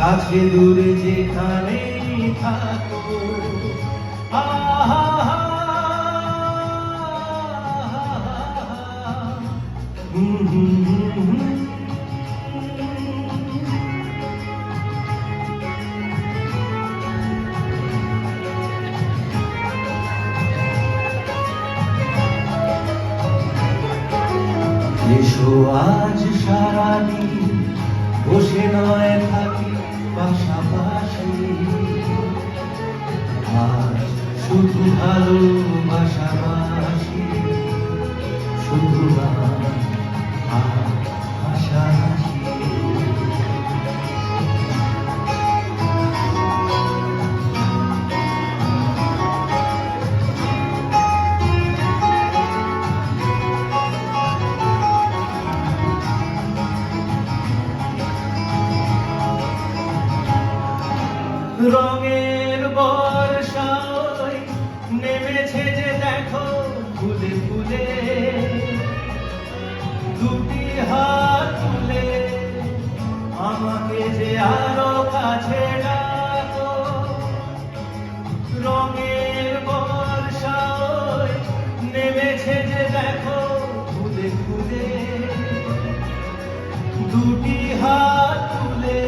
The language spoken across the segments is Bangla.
কাছে দূরে যেখানেই থাকো আহা এসো আজ সারাদিন বসে নয় থাকি পাশাপাশি আজ শুধু ভালোবাসাবাসি শুধু হাসাহাসি রঙের বর্ষায় নেমেছে যে দেখো ফুলে ফুলে দুটি হাত তুলে আমাকে যে আরো কাছে ডাকো রঙের বর্ষায় নেমেছে যে দেখো ফুলে ফুলে দুটি হাত তুলে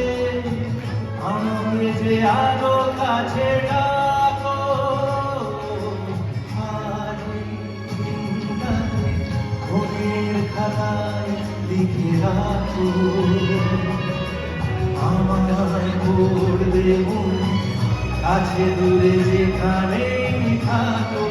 আমাকে যে আরো কাছে ডাকো আর মনের খাতায় লিখে রাখো আমায় পড়বে মন কাছে দূরে যেখানেই থাকো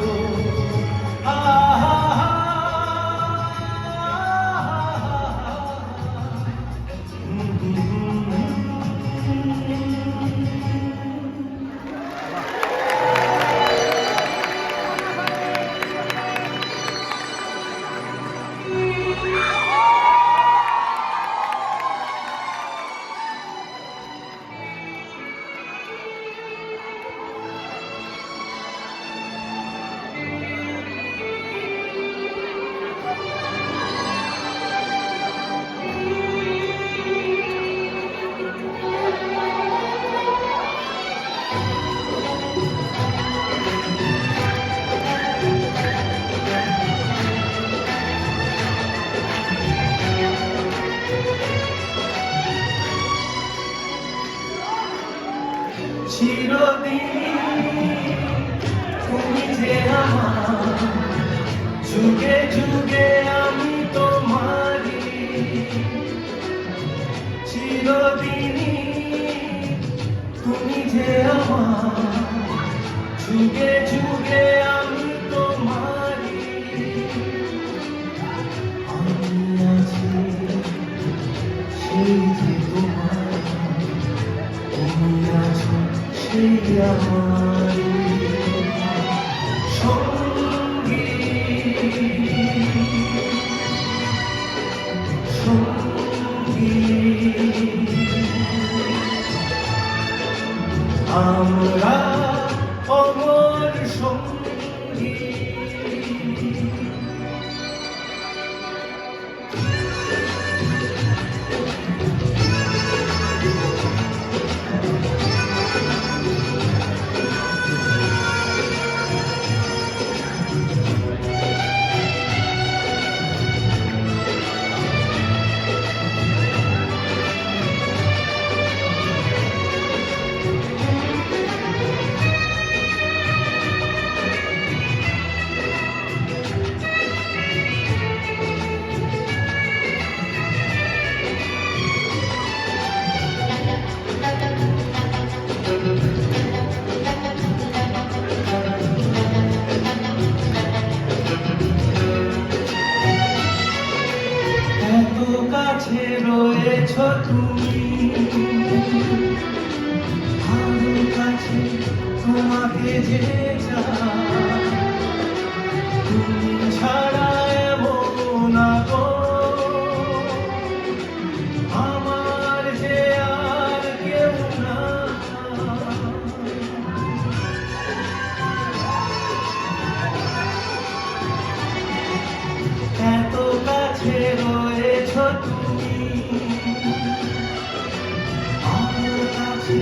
চিরদিন তুমি যে আমার যুগে যুগে আমি তোমারি চিরদিন তুমি যে আমার যুগে যুগে আমি তোমারি আমি আছি সেই যে তোমার তুমি আছো সেই আমার সঙ্গী সঙ্গী আমরা অমর সঙ্গী কাছে রয়েছ তুমি ভালো কাছে তোমাকে যে তুমি ছাড়া এমন গো আমার যে আর কেউ না এত কাছে রয়েছ তুমি কাছে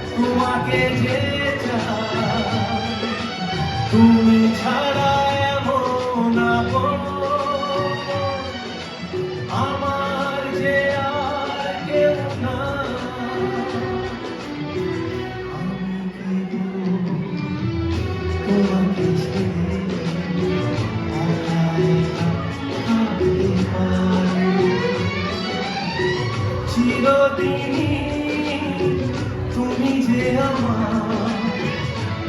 তোমাকে যে চাই, তুমি ছাড়া এমন আপন আমার যে আর কেউ নাই। আমি কেবল তোমাকে ছেড়ে একা একা থাকতে পারি। চিরদিনই তুমি যে আমার,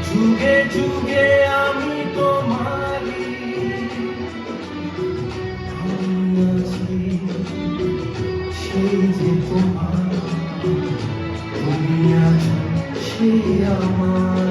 যুগে যুগে আমি তোমারই। আমি আছি সেই যে তোমার, তুমি আছো সেই আমার।